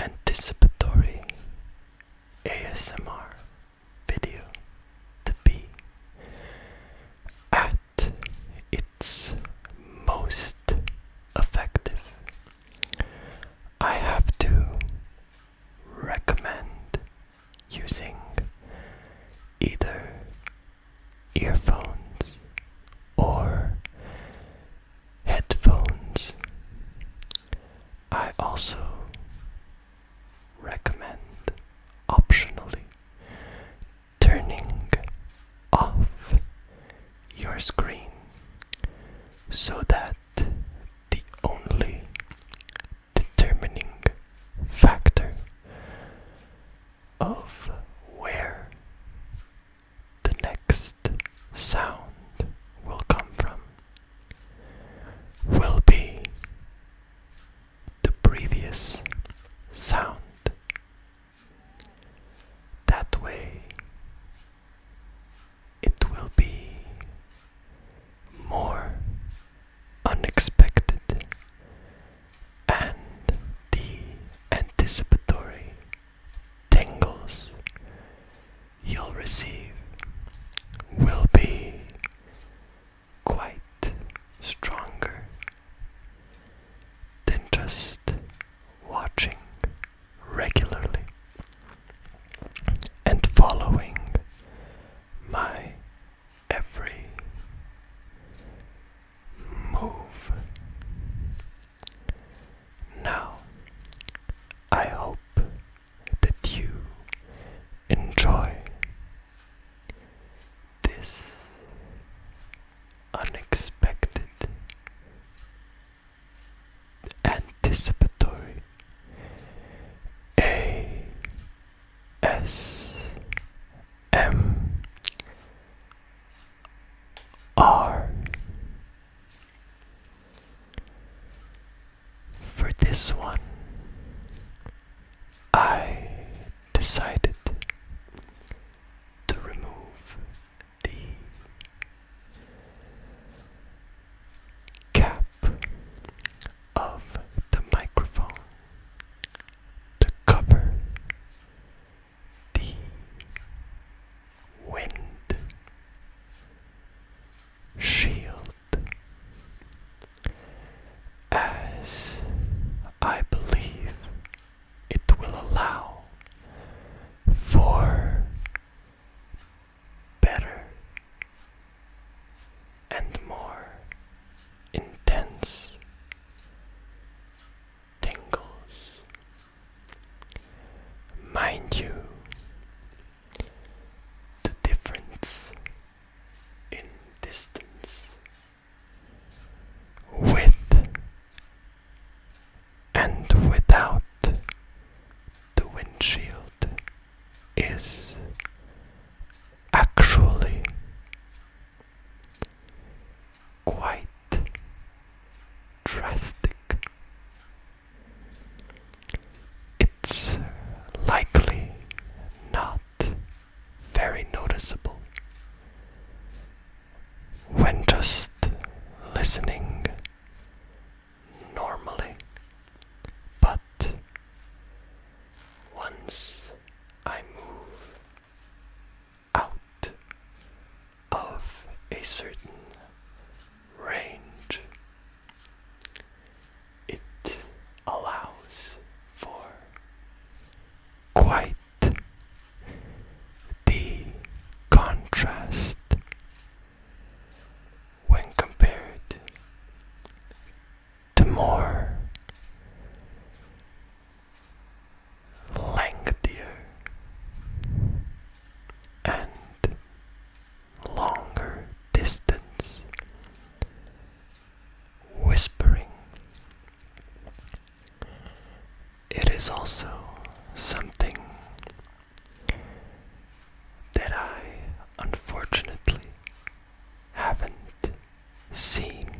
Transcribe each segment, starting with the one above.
anticipatory ASMR video to be at its most effective. I have to recommend using either earphones or headphones. I also recommend optionally turning off your screen so that the only determining factor of where the next sound will come from will be the previous sound. That way, it will be more unexpected, and the anticipatory tingles you'll receive will be quite stronger than just watching regularly and following my every move. Now, I hope that you enjoy this unexpected, anticipatory ASMR. For this one, I decided to remove the cap of the microphone to cover the wind shield, as I believe it will allow for better and more intense tingles. Mind you, the difference in distance with and without the windshield is actually quite drastic. It's likely not very noticeable when just listening normally, but once I move out of a certain range, it allows for quite the contrast when compared to more lengthier and longer distance whispering. It is also something that I unfortunately haven't seen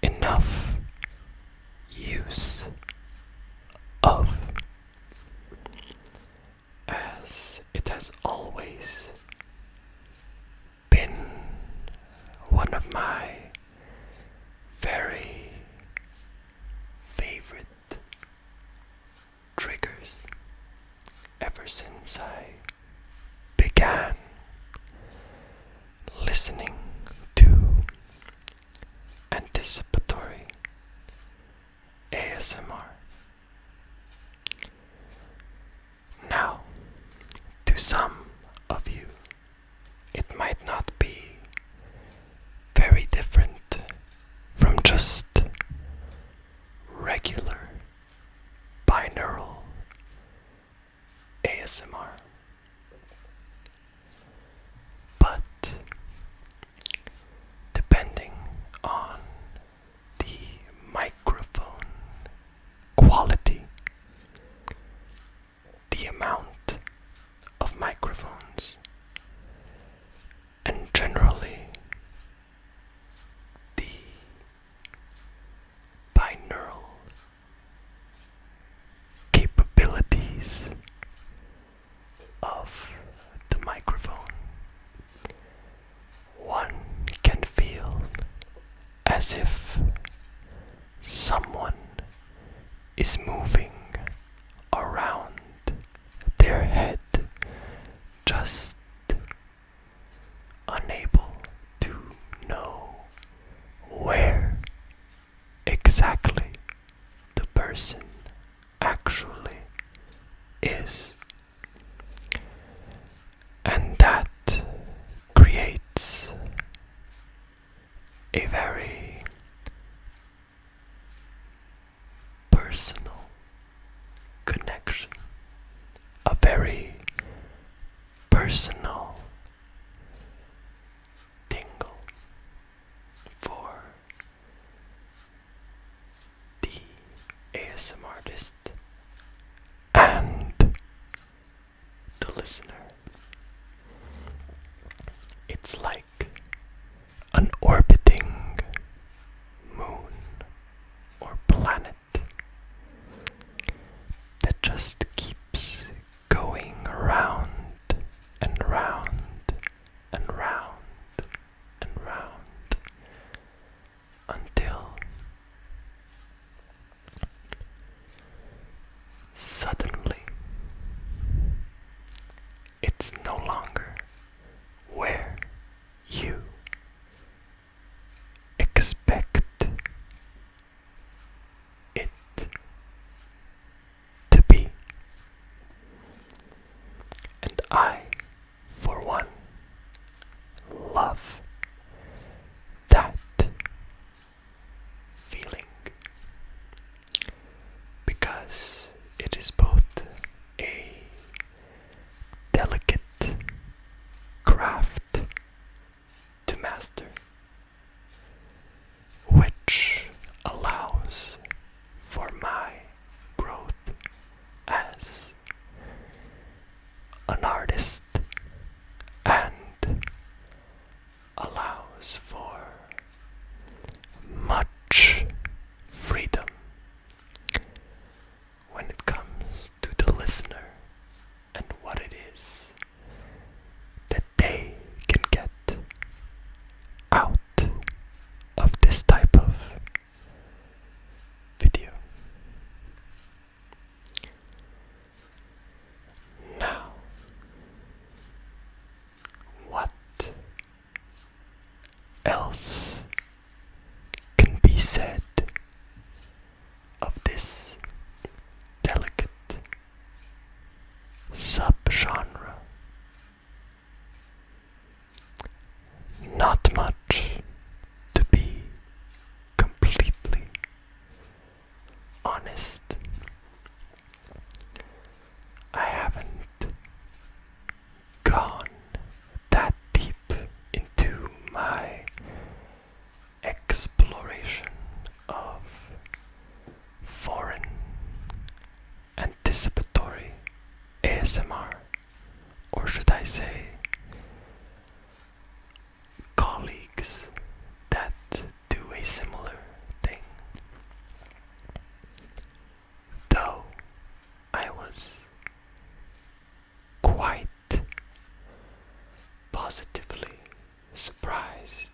enough use of, as it has always been one of my very favorite triggers since I began listening to anticipatory ASMR. Now, to some of you, it might not be very different from just regular binaural ASMR. But depending on the microphone quality, the amount of microphones, and generally the binaural capabilities of the microphone, one can feel as if someone is moving around their head, just unable to know where exactly the person actually is. And that creates a very personal connection, a very personal tingle for the ASMR artist and the listener. It's like an orbiting moon or planet that just keeps going round and round and round and round until suddenly it's no longer where you expect it to be. And I, for one, love that feeling because it is both a delicate craft to master, which allows for my growth as an artist and allows for much freedom when it comes to the listener and what it is that they can get out of this type of video. Now, what else can be said of this delicate subgenre? Not much, to be completely honest. I haven't gone that deep into my exploration of foreign anticipatory ASMR, or should I say colleagues that do a similar thing. Though I was quite positively surprised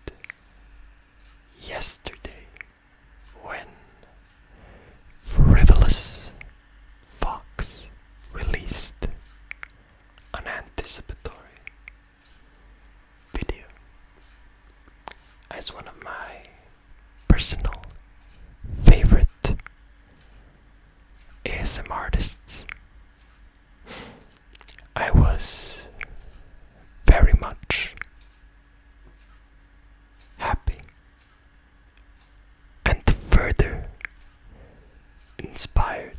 yesterday when Frivolous Fox released inspired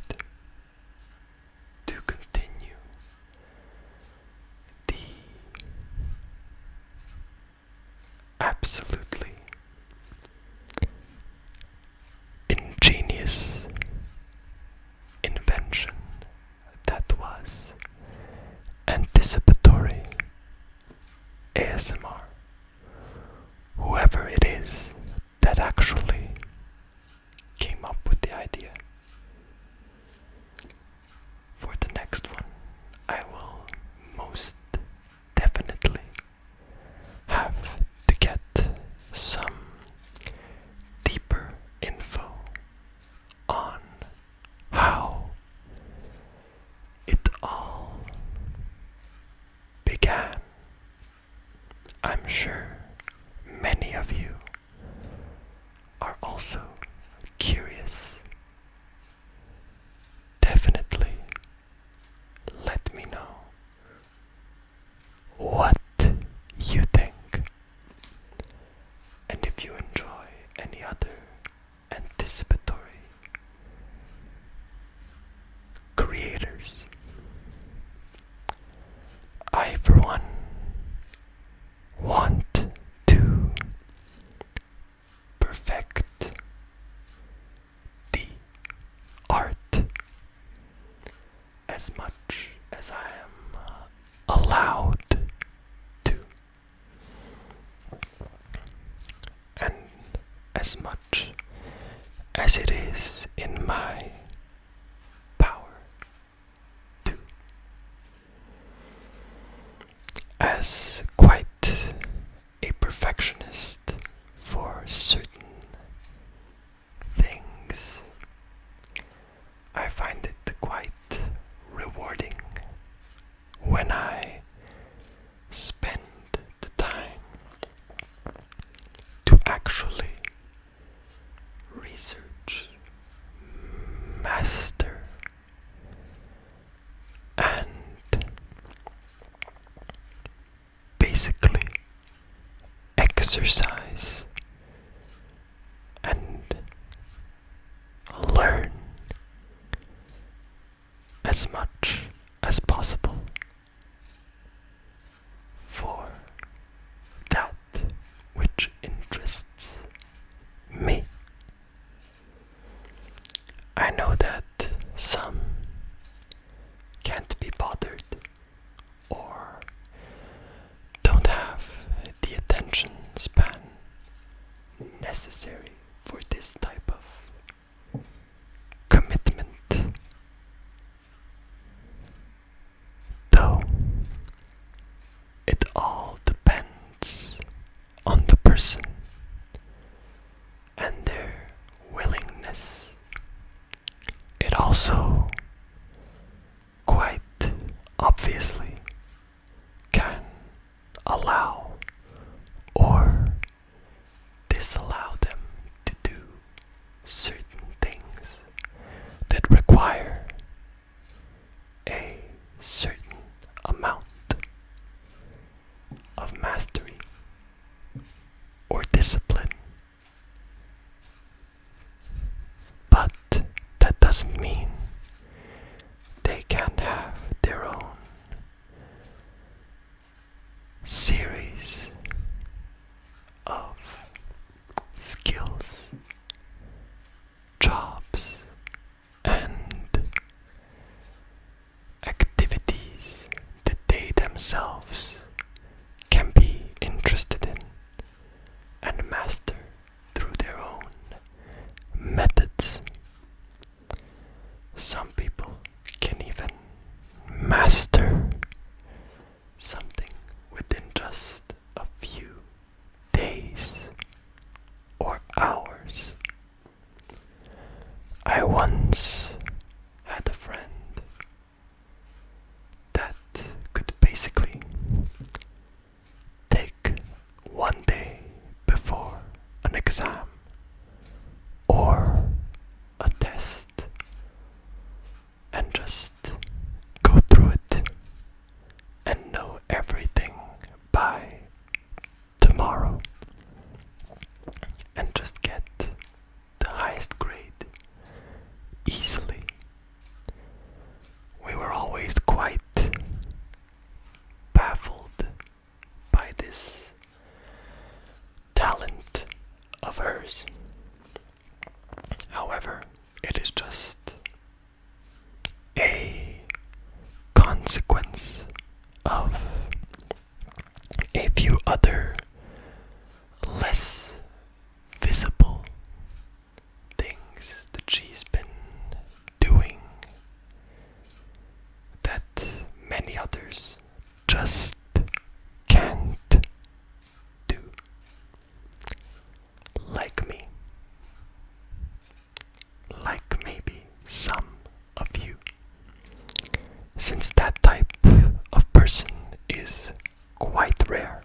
to continue the absolutely ingenious invention that was anticipatory ASMR. Whoever it is that actually came up with the idea. For the next one, I will most definitely have to get some deeper info on how it all began. I'm sure many of you are also curious. Definitely let me know what you think, and if you enjoy any other anticipatory creators. I, for one, want to perfect the art as much as I am allowed to, and as much as it is in my power to. As quite a perfectionist for certain things, I find it quite rewarding when I spend the time to actually research, master, and basically exercise and learn as much as possible for that which interests me. I know that some can't be bothered or don't have the attention span necessary for this type of commitment. Though it all depends on the person and their willingness. It also quite obviously can allow or disallow them to do certain things that require a certain amount of mastery or discipline. But that doesn't mean they can't have their own series of skills, jobs, and activities that they themselves can be interested in and master through their own methods. Some people can even master something within just a few days or hours. I once had a friend that could basically take one day before an exam or a test and just go through it since that type of person is quite rare,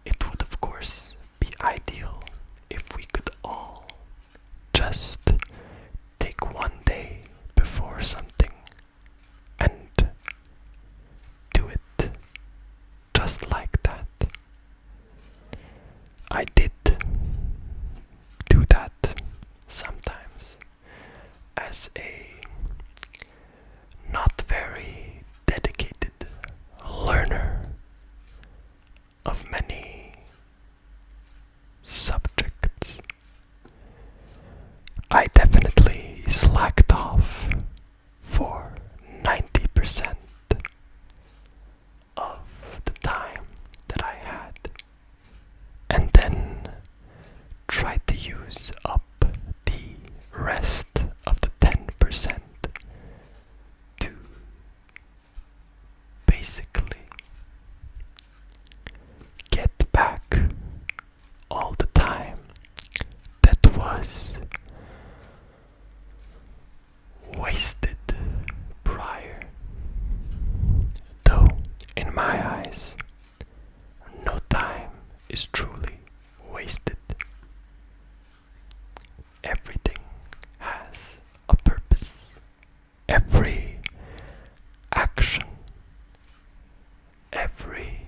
it would of course be ideal if we could all just take one day before something and do it just like that. I did do that sometimes as a not very dedicated learner of many subjects. I definitely slacked off for 90% of the time that I had, and then tried to use up the rest of the 10% to basically get back all the time that was wasted prior. Though, in my eyes, no time is truly wasted. Everything has a purpose. Every action, every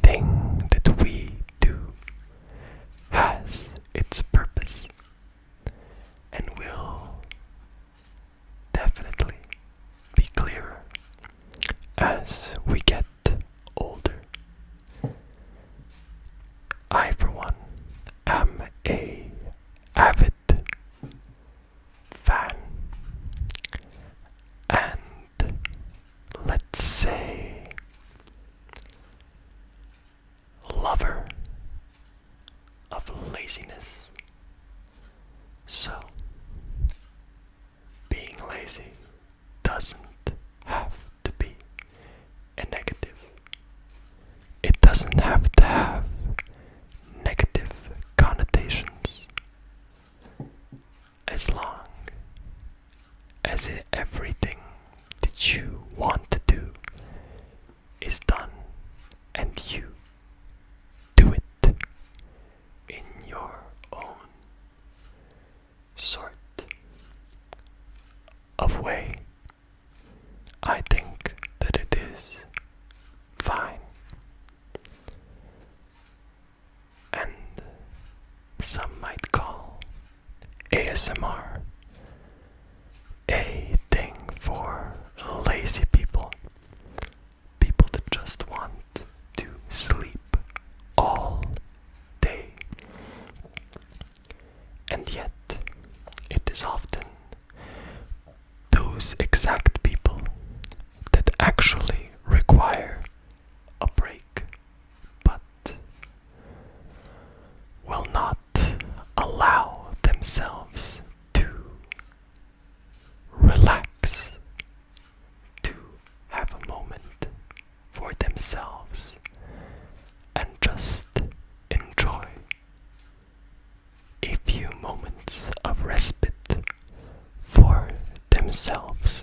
thing that we do has its purpose and will definitely be clearer as we get older. I, for one, am a avid fan and, let's say, lover of laziness. So, being lazy doesn't have to be a negative. It doesn't have to have negative connotations as long as everything that you want to do is done and you do it in your own sort of way. I think that it is fine. And some might call ASMR a thing for lazy people. People that just want to sleep all day. And yet, it is often those exact people that actually require a break, but will not allow themselves to relax, to have a moment for themselves and just enjoy a few moments of respite for themselves.